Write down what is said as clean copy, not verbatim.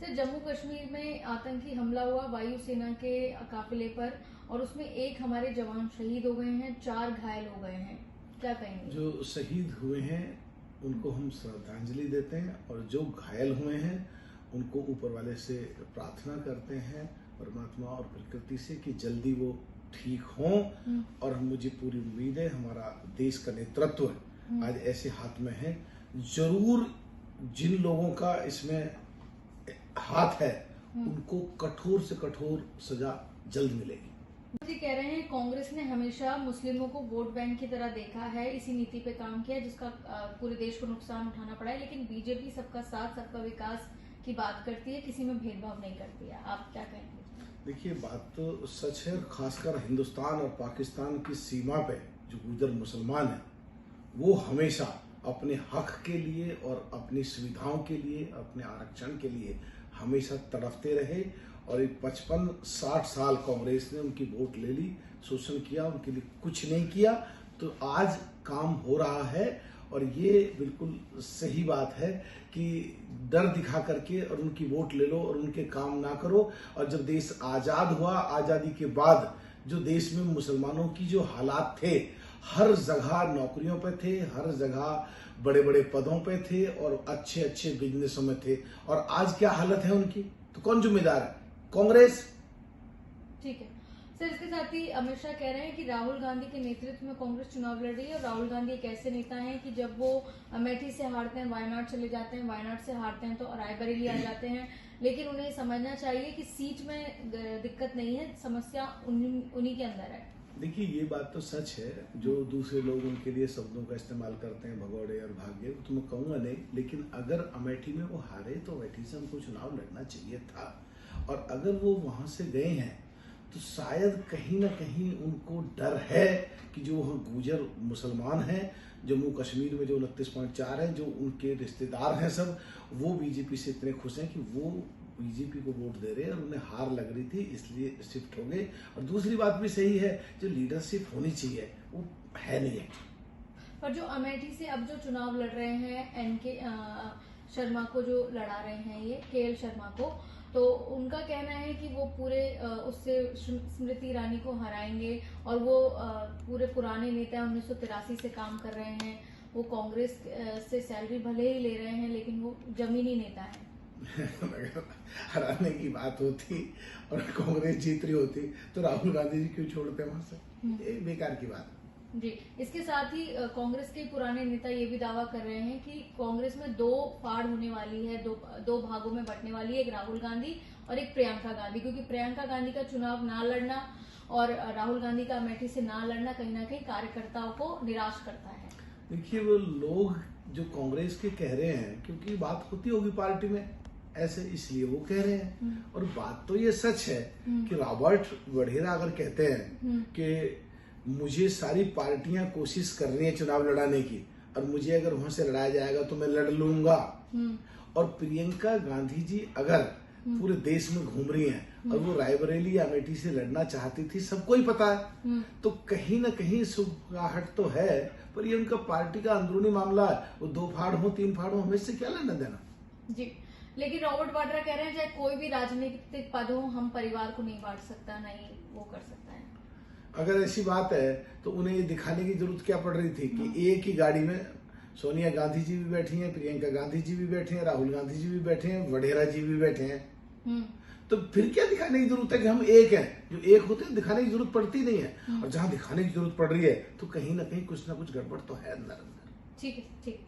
Sir, Jammu Kashmir में आतंकी हमला हुआ वायुसेना के काफिले पर और उसमें एक हमारे जवान शहीद हो गए हैं, 4 घायल हो गए हैं, क्या कहेंगे? जो शहीद हुए हैं उनको हम श्रद्धांजलि देते हैं और जो घायल हुए हैं उनको ऊपर वाले से प्रार्थना करते हैं, परमात्मा और प्रकृति से, कि जल्दी वो ठीक हों। और मुझे पूरी उम्मीद है हमारा देश का नेतृत्व आज ऐसे हाथ में है, जरूर जिन लोगों का इसमें हाथ है उनको कठोर से कठोर सजा जल्द मिलेगी। मोदी कह रहे हैं कांग्रेस ने हमेशा मुस्लिमों को वोट बैंक की तरह देखा है, इसी नीति पे काम किया जिसका पूरे देश को नुकसान उठाना पड़ा है, लेकिन बीजेपी सबका साथ सबका विकास की बात करती है, किसी में भेदभाव नहीं करती है। आप क्या कहेंगे? देखिए, बात तो सच है, खासकर हिंदुस्तान और पाकिस्तान की सीमा पे जो गुर्जर मुसलमान है वो हमेशा अपने हक के लिए और अपनी सुविधाओं के लिए, अपने आरक्षण के लिए हमेशा तड़पते रहे। और एक 55-60 साल कांग्रेस ने उनकी वोट ले ली, शोषण किया, उनके लिए कुछ नहीं किया। तो आज काम हो रहा है और ये बिल्कुल सही बात है कि डर दिखा करके और उनकी वोट ले लो और उनके काम ना करो। और जब देश आजाद हुआ, आजादी के बाद जो देश में मुसलमानों की जो हालात थे, हर जगह नौकरियों पे थे, हर जगह बड़े बड़े पदों पे थे और अच्छे अच्छे बिजनेसों में थे, और आज क्या हालत है उनकी? तो कौन जिम्मेदार है? कांग्रेस। ठीक है सर, इसके साथ ही अमित शाह कह रहे हैं कि राहुल गांधी के नेतृत्व में कांग्रेस चुनाव लड़ रही है और राहुल गांधी एक ऐसे नेता हैं कि जब वो अमेठी से हारते हैं वायनाड चले जाते हैं, वायनाड से हारते हैं तो रायबरेली आ जाते हैं, लेकिन उन्हें समझना चाहिए कि सीट में दिक्कत नहीं है, समस्या उन्हीं के अंदर है। देखिए, ये बात तो सच है, जो दूसरे लोग उनके लिए शब्दों का इस्तेमाल करते हैं, भगौड़े और भाग्य, तो मैं कहूँगा नहीं। लेकिन अगर अमेठी में वो हारे तो अमेठी से उनको चुनाव लड़ना चाहिए था, और अगर वो वहां से गए हैं तो शायद कहीं ना कहीं उनको डर है कि जो वहाँ गुर्जर मुसलमान हैं जम्मू कश्मीर में, जो 29.4 है, जो उनके रिश्तेदार हैं सब, वो बीजेपी से इतने खुश हैं कि वो बीजेपी को वोट दे रहे हैं और उन्हें हार लग रही थी, इसलिए शिफ्ट हो गए। और दूसरी बात भी सही है, जो लीडरशिप होनी चाहिए वो है नहीं है। पर जो अमेठी से अब जो चुनाव लड़ रहे हैं, एनके शर्मा को जो लड़ा रहे हैं, ये केएल शर्मा को, तो उनका कहना है कि वो पूरे उससे स्मृति ईरानी को हराएंगे और वो पूरे पुराने नेता 1983 से काम कर रहे हैं, वो कांग्रेस से सैलरी भले ही ले रहे हैं लेकिन वो जमीनी नेता है। अगर हराने की बात होती और कांग्रेस जीत रही होती तो राहुल गांधी जी क्यों छोड़ते वहां से? ये बेकार की बात है जी। इसके साथ ही कांग्रेस के पुराने नेता ये भी दावा कर रहे हैं कि कांग्रेस में 2 फाड़ होने वाली है, दो भागों में बंटने वाली है, एक राहुल गांधी और एक प्रियंका गांधी, क्योंकि प्रियंका गांधी का चुनाव ना लड़ना और राहुल गांधी का अमेठी से ना लड़ना कहीं ना कहीं कार्यकर्ताओं को निराश करता है। देखिए, वो लोग जो कांग्रेस के कह रहे हैं, क्योंकि बात होती होगी पार्टी में ऐसे, इसलिए वो कह रहे हैं। और बात तो ये सच है कि रॉबर्ट वढेरा अगर कहते हैं कि मुझे सारी पार्टियां कोशिश कर रही हैं चुनाव लड़ाने की और मुझे अगर वहां से लड़ाया जाएगा तो मैं लड़ लूंगा, और प्रियंका गांधी जी अगर पूरे देश में घूम रही हैं और वो रायबरेली या अमेठी से लड़ना चाहती थी, सबको ही पता है, तो कहीं ना कहीं सुगराहट तो है। पर ये उनका पार्टी का अंदरूनी मामला है, वो 2 फाड़ हो 3 फाड़ हो, हमें इससे क्या लेना देना। जी, लेकिन रॉबर्ट वाड्रा कह रहे हैं चाहे कोई भी राजनीतिक पद हो, हम परिवार को नहीं बांट सकता, नहीं वो कर सकता है। अगर ऐसी बात है तो उन्हें ये दिखाने की जरूरत क्या पड़ रही थी कि एक ही गाड़ी में सोनिया गांधी जी भी बैठी हैं, प्रियंका गांधी जी भी बैठे हैं, राहुल गांधी जी भी बैठे हैं, वढेरा जी भी बैठे हैं। तो फिर क्या दिखाने की जरूरत है कि हम एक हैं? जो एक होते हैं दिखाने की जरूरत पड़ती नहीं है, और जहां दिखाने की जरूरत पड़ रही है तो कहीं ना कहीं कुछ ना कुछ गड़बड़ तो है अंदर। ठीक है, ठीक।